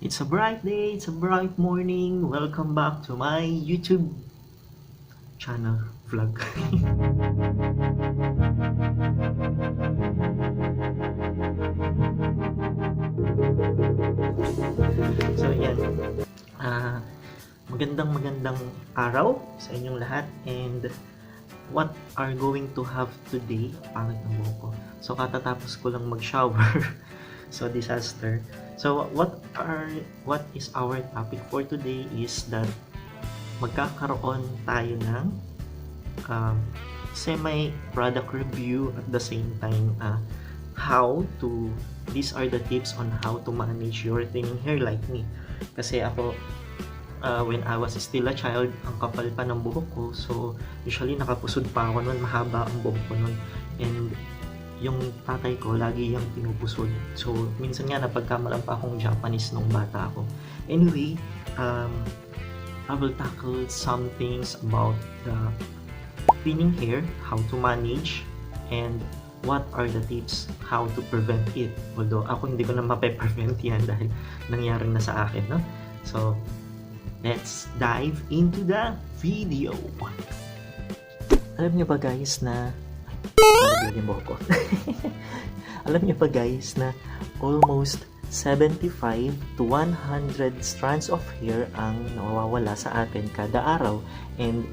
It's a bright day, it's a bright morning. Welcome back to my YouTube channel vlog. So yan, magandang araw sa inyong lahat, and what are going to have today, pangit ng buhok ko. So katatapos ko lang mag-shower. So disaster. So what is our topic for today is that magkakaroon tayo ng semi product review, at the same time these are the tips on how to manage your thinning hair like me. Kasi ako, when I was still a child, ang kapal pa ng buhok ko, so usually nakapusod pa ako nun, mahaba ang buhok ko nun, and yung tatay ko lagi yung pinupusod. So minsan nga napagkamalan pa akong Japanese nung bata ako. Anyway, I will tackle some things about the thinning hair, how to manage, and what are the tips how to prevent it. Although ako hindi ko na mape-prevent yan dahil nangyari na sa akin, no? So let's dive into the video. Alam niyo ba guys na alam niyo ba guys na almost 75 to 100 strands of hair ang nawawala sa atin kada araw, and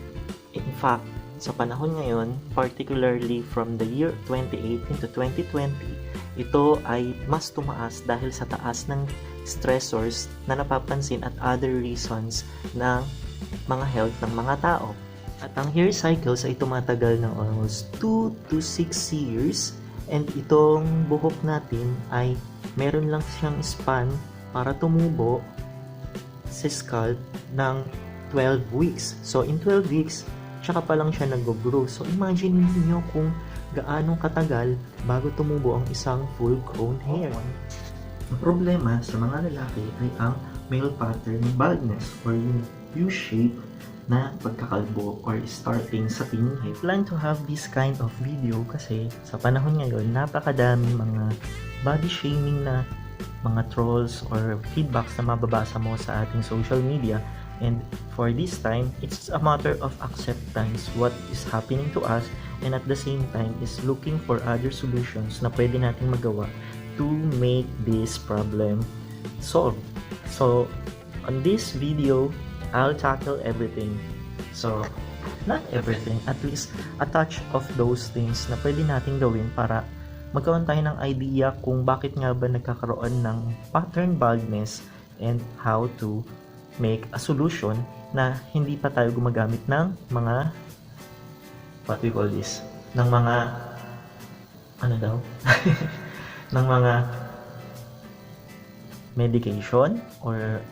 in fact sa panahon ngayon, particularly from the year 2018 to 2020, ito ay mas tumaas dahil sa taas ng stressors na napapansin at other reasons ng mga health ng mga tao. At ang hair cycles ay tumatagal ng almost 2 to 6 years, and itong buhok natin ay meron lang siyang span para tumubo sa scalp ng 12 weeks. So in 12 weeks, tsaka pa lang siya nag-grow. So imagine niyo kung gaano katagal bago tumubo ang isang full-grown hair. Ang problema sa mga lalaki ay ang male pattern baldness or yung U-shape na pagkakalbo or starting sa thinning hair. I plan to have this kind of video kasi sa panahon ngayon napakadami mga body shaming na mga trolls or feedbacks na mababasa mo sa ating social media, and for this time it's a matter of acceptance what is happening to us, and at the same time is looking for other solutions na pwede natin magawa to make this problem solved. So on this video I'll tackle everything. So, not everything, at least a touch of those things na pwede natin gawin para magkaroon tayo ng idea kung bakit nga ba nagkakaroon ng pattern baldness, and how to make a solution na hindi pa tayo gumagamit ng mga what we call this, ng mga ng mga medication, or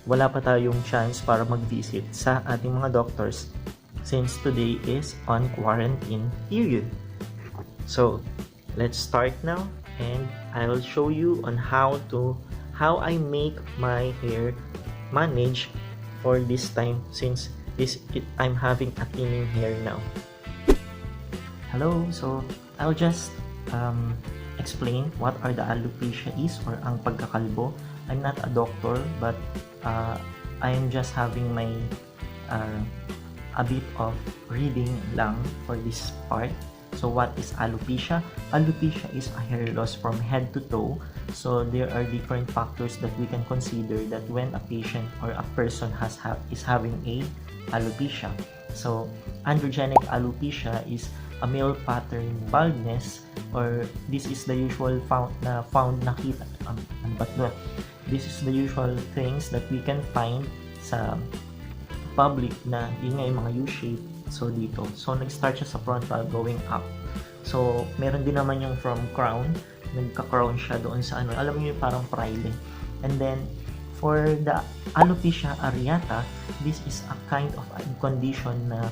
wala pa tayong chance para mag-visit sa ating mga doctors since today is on quarantine period. So let's start now, and I will show you on how I make my hair manage for this time, since I'm having a thinning hair now. Hello, so I'll just explain what are the alopecia is, or ang pagkakalbo. I'm not a doctor, but I am just having my a bit of reading lang for this part. So what is alopecia? Alopecia is a hair loss from head to toe. So there are different factors that we can consider that when a patient or a person is having a alopecia. So androgenic alopecia is a male pattern baldness, or this is the usual nakita. This is the usual things that we can find sa public na yun nga yung mga U-shape. So dito, so nag-start siya sa frontal going up. So meron din naman yung from crown, nagka-crown siya doon sa alam niyo parang prile. And then for the alopecia areata, this is a kind of a condition na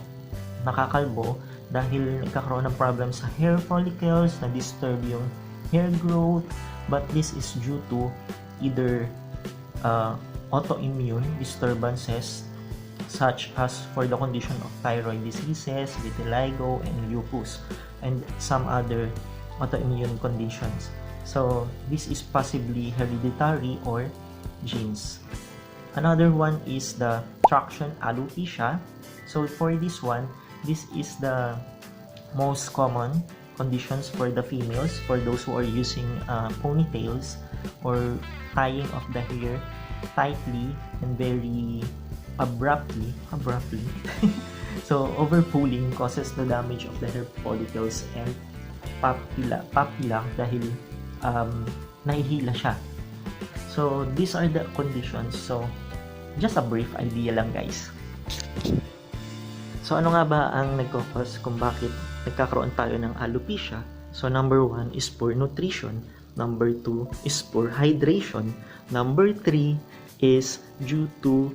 nakakalbo dahil nagkakaroon ng problem sa hair follicles, na disturb yung hair growth, but this is due to either autoimmune disturbances such as for the condition of thyroid diseases, vitiligo, and lupus, and some other autoimmune conditions. So this is possibly hereditary, or genes. Another one is the traction alopecia. So for this one, this is the most common conditions for the females, for those who are using ponytails or tying of the hair tightly and very abruptly. So over-pulling causes the damage of the hair follicles and papilla dahil nahihila siya. So these are the conditions. So just a brief idea lang, guys. So ano nga ba ang nagkakos kung bakit nagkakaroon tayo ng alopecia? So number 1 is poor nutrition. Number 2 is poor hydration. Number 3 is due to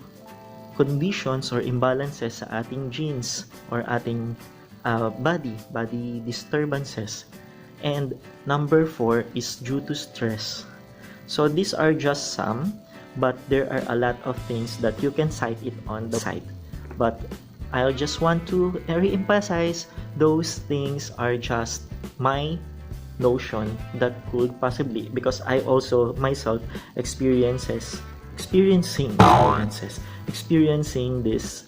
conditions or imbalances sa ating genes or ating body disturbances. And number 4 is due to stress. So these are just some, but there are a lot of things that you can cite it on the site. But I just want to re-emphasize those things are just my notion that could possibly, because I also myself experiencing this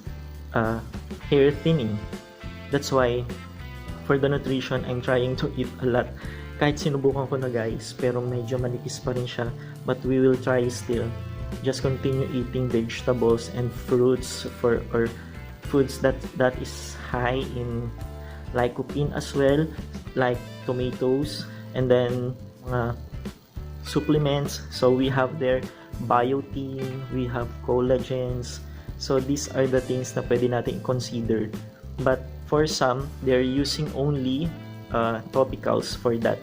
hair thinning. That's why for the nutrition, I'm trying to eat a lot. Kahit sinubukan ko na, guys, pero medyo manipis pa rin siya, but we will try still. Just continue eating vegetables and fruits or foods that is high in lycopene as well, like tomatoes, and then supplements. So we have there biotin, we have collagens. So these are the things na pwede natin consider. But for some, they're using only topicals for that.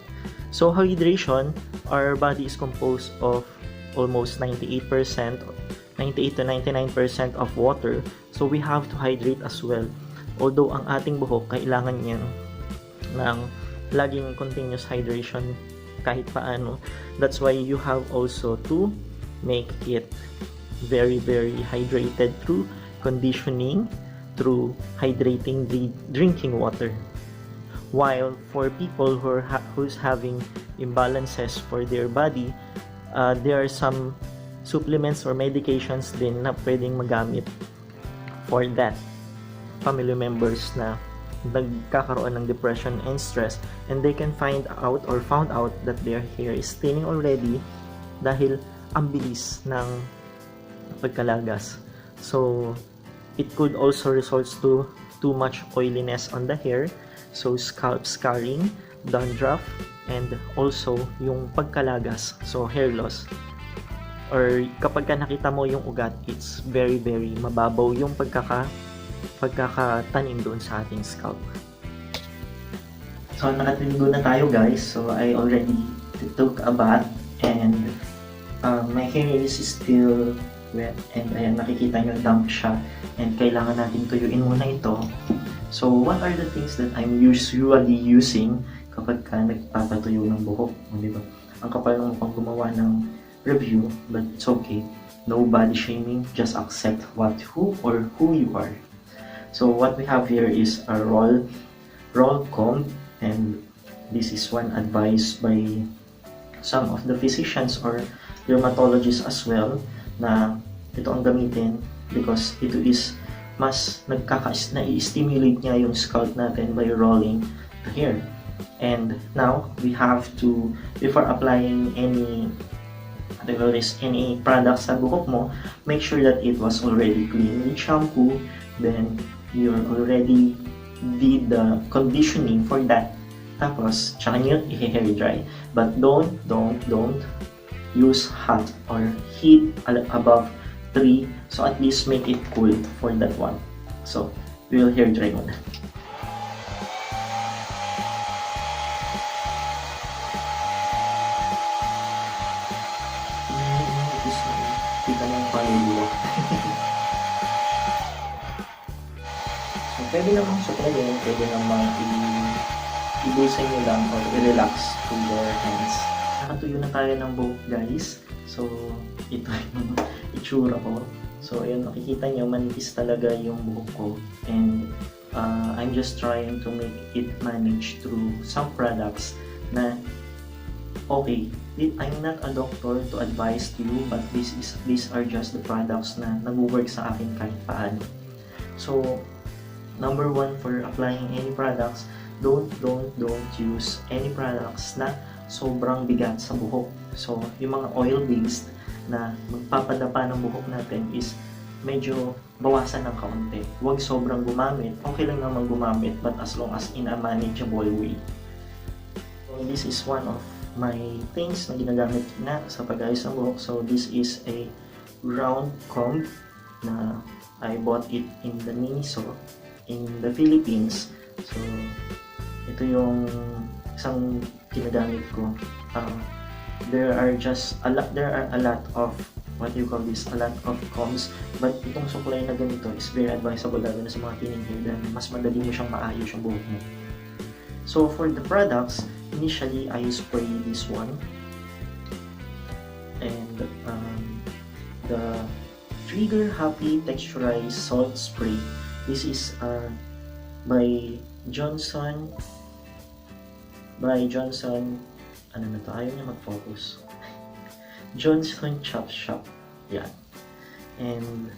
So hydration, our body is composed of almost 98% to 99% of water. So we have to hydrate as well. Although ang ating buhok, kailangan niya ng laging continuous hydration kahit paano. That's why you have also to make it very hydrated through conditioning, through hydrating the drinking water. While for people who's having imbalances for their body, there are some supplements or medications din na pwedeng magamit for that. Family members na nagkakaroon ng depression and stress, and they can found out that their hair is thinning already dahil ang bilis ng pagkalagas. So it could also result to too much oiliness on the hair, so scalp scarring, dandruff, and also yung pagkalagas, so hair loss. Or kapag ka nakita mo yung ugat, it's very mababaw yung pagkakatanim doon sa ating scalp. So nakatiligo na tayo, guys. So I already took a bath and my hair is still wet, and ayan, nakikita nyo damp siya, and kailangan natin tuyuin muna ito. So what are the things that I'm usually using kapag ka nagpapatuyo ng buhok? Diba? Ang kapal ng mukhang gumawa ng review, but it's okay. No body shaming, just accept who you are. So what we have here is a roll comb, and this is one advice by some of the physicians or dermatologists as well, na ito ang gamitin because ito is mas nai-stimulate niya yung scalp natin by rolling the hair. And now we have to, before applying any product sa buhok mo, make sure that it was already clean with shampoo, then you already did the conditioning for that, tapos tsaka nyo i-hair dry. But don't use hot or heat above 3, so at least make it cool for that one. So we will hair dry muna. Pwede namang suklayin, pwede namang i-bulsay nyo lang or i-relax to your hands. Nakatuyo na tayo ng buhok, guys. So, ito yung itsura ko. So, ayun, makikita nyo, manipis talaga yung buhok ko. And I'm just trying to make it manage through some products na okay, I'm not a doctor to advise to you, but these are just the products na nag-work sa akin kahit paano. So, number one, for applying any products, don't use any products na sobrang bigat sa buhok. So, yung mga oil-based na magpapadapa ng buhok natin is medyo bawasan ng kaunti. Huwag sobrang gumamit. Okay lang naman gumamit, but as long as in a manageable way. So, this is one of my things na ginagamit na sa pag-ayos ng buhok. So, this is a round comb na I bought it in the Miniso in the Philippines. So, ito yung isang ginagamit ko. There are a lot of a lot of combs, but itong suklay na ganito is very advisable lalo na sa mga teenager dahil mas madali mo siyang maayos yung buhok mo. So for the products, initially I spray this one and the Trigger Happy Texturized Salt Spray. This is by Johnson, ano na to, ayaw niya mag-focus. Johnson Chop Shop. Yan. And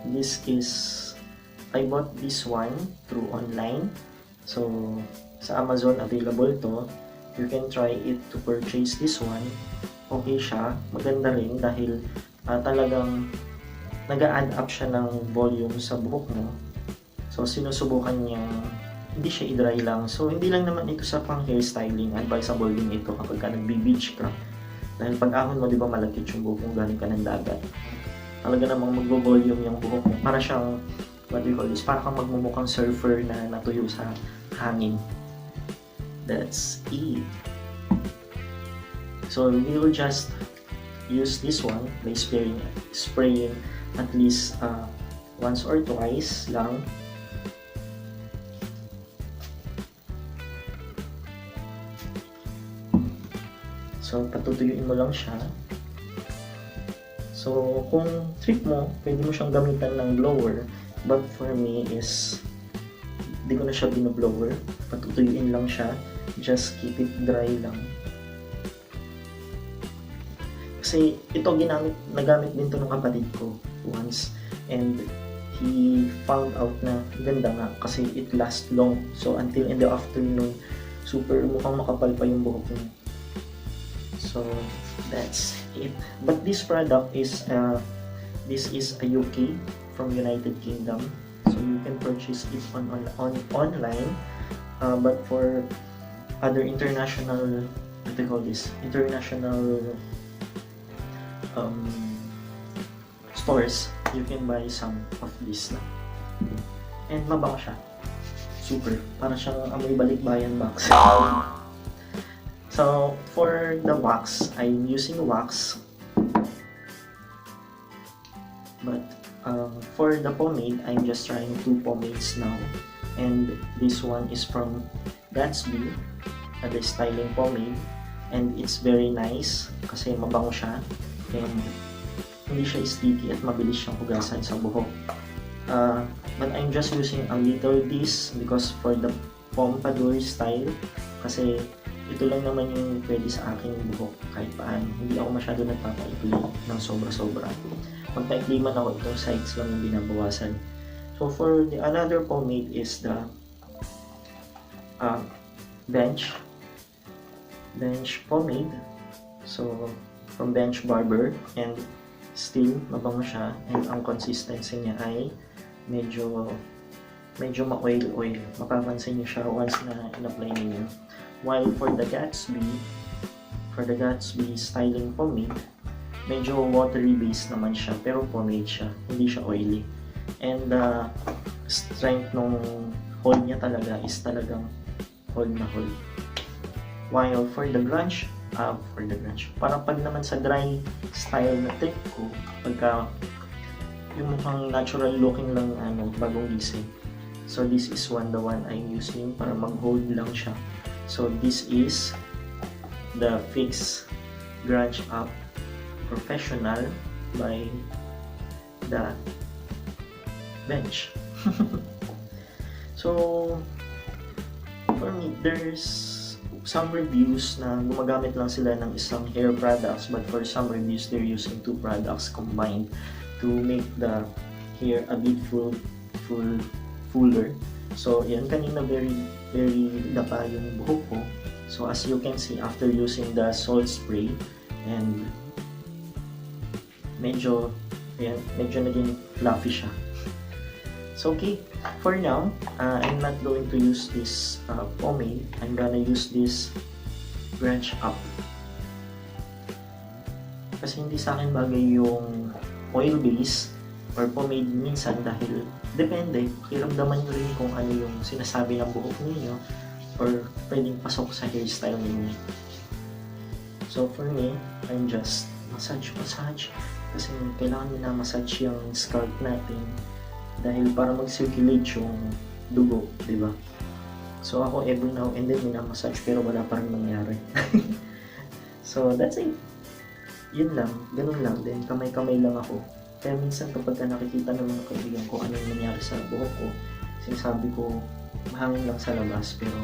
this is, I bought this one through online. So, sa Amazon available to. You can try it to purchase this one. Okay siya. Maganda rin dahil talagang nag-a-add up siya ng volume sa buhok mo. So, sinusubukan niyang hindi siya i-dry lang. So, hindi lang naman ito sa pang hairstyling. Advisable din ito kapag ka nagbi-beach ka. Dahil pag ahon mo, di ba, malagkit yung buhok kung galing ka ng dagat. Talaga namang mag-volume yung buhok mo. Para siyang, para kang magmumukhang surfer na natuyo sa hangin. That's it. So, we will just use this one by spraying at least once or twice lang. So, patutuyuin mo lang siya. So, kung trip mo, pwede mo siyang gamitan ng blower. But for me is, di ko na siya binoblower. Patutuyuin lang siya. Just keep it dry lang. Kasi ito nagamit din to ng kapatid ko once. And he found out na ganda nga kasi it lasts long. So, until in the afternoon, super mukhang makapal pa yung buhok niya. So that's it. But this product is this is a UK from United Kingdom, so you can purchase it online. But for other international, international stores, you can buy some of this na. And mabango siya. Super. Para siyang amoy balikbayan box. So, for the wax, I'm using wax. But for the pomade, I'm just trying 2 pomades now. And this one is from Gatsby, the styling pomade. And it's very nice kasi mabango siya. And hindi siya sticky at mabilis siyang hugasan sa buhok. But I'm just using a little this because for the pompadour style, kasi ito lang naman yung pwede sa aking buhok kahit paano. Hindi ako masyado nagpapaikli ng sobra-sobra. Magpaikli man ako, itong sides lang yung binabawasan. So for the another pomade is the bench pomade. So from Bench Barber, and still mabango siya, and ang consistency niya ay medyo ma-oil. Mapapansin niyo siya once na in-apply niyo. While for the Gatsby styling pomade, medyo watery base naman siya, pero pomade siya, hindi siya oily. And the strength ng hold niya talaga is talagang hold na hold. While for the grunge, parang pag naman sa dry style na tip ko, pagka yung mukhang natural looking lang bagong gising. So this is the one I'm using para mag-hold lang siya. So this is the Fix Grunge Up Professional by the Bench. So for me, there's some reviews na gumagamit lang sila ng isang hair products, but for some reviews they're using 2 products combined to make the hair a bit fuller. So yan, kanina very dapa yung buhok ko. So as you can see, after using the salt spray, and medyo naging fluffy siya. So okay, for now, I'm not going to use this pomade. I'm gonna use this branch up. Kasi hindi sa akin bagay yung oil base or pomade minsan, dahil depende, pakiramdaman nyo rin kung ano yung sinasabi ng buhok ninyo or pwedeng pasok sa hairstyle ninyo. So for me, I'm just massage kasi kailangan massage yung scalp natin dahil para mag-circulate yung dugo, di ba? So ako every now and then minamassage pero wala pa rin nangyari. So that's it. Yun lang, ganun lang din, kamay-kamay lang ako. Kaya minsan kapag nakikita ng mga kaibigan ko anong nangyari sa buhok ko, sinasabi ko mahangin lang sa labas, pero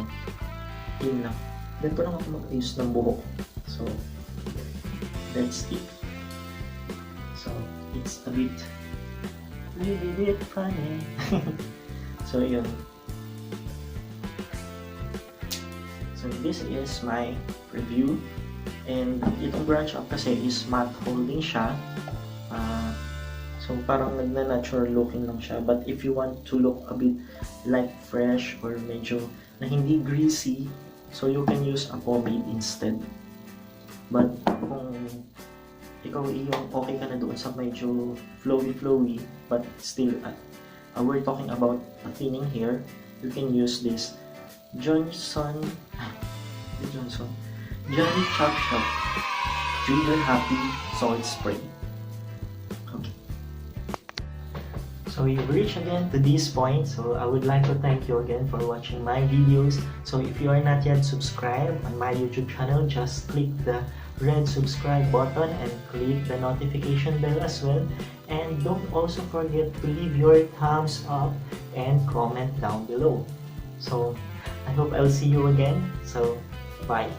yun lang. Ganito lang ako mag-ayos ng buhok. So that's it. So it's a bit funny. So yun. So this is my review, and itong branch up kasi is matte holding siya. So parang nagna-natural looking lang siya, but if you want to look a bit like fresh or medyo na hindi greasy, so you can use a pomade instead. But kung ikaw yung okay ka na doon sa medyo flowy, but still we're talking about a thinning hair, you can use this Johnny Chop Shop Trigger Happy Salt Spray. Okay. So you've reached again to this point, so I would like to thank you again for watching my videos. So if you are not yet subscribed on my YouTube channel, just click the red subscribe button and click the notification bell as well, and don't also forget to leave your thumbs up and comment down below. So I hope I'll see you again. So bye.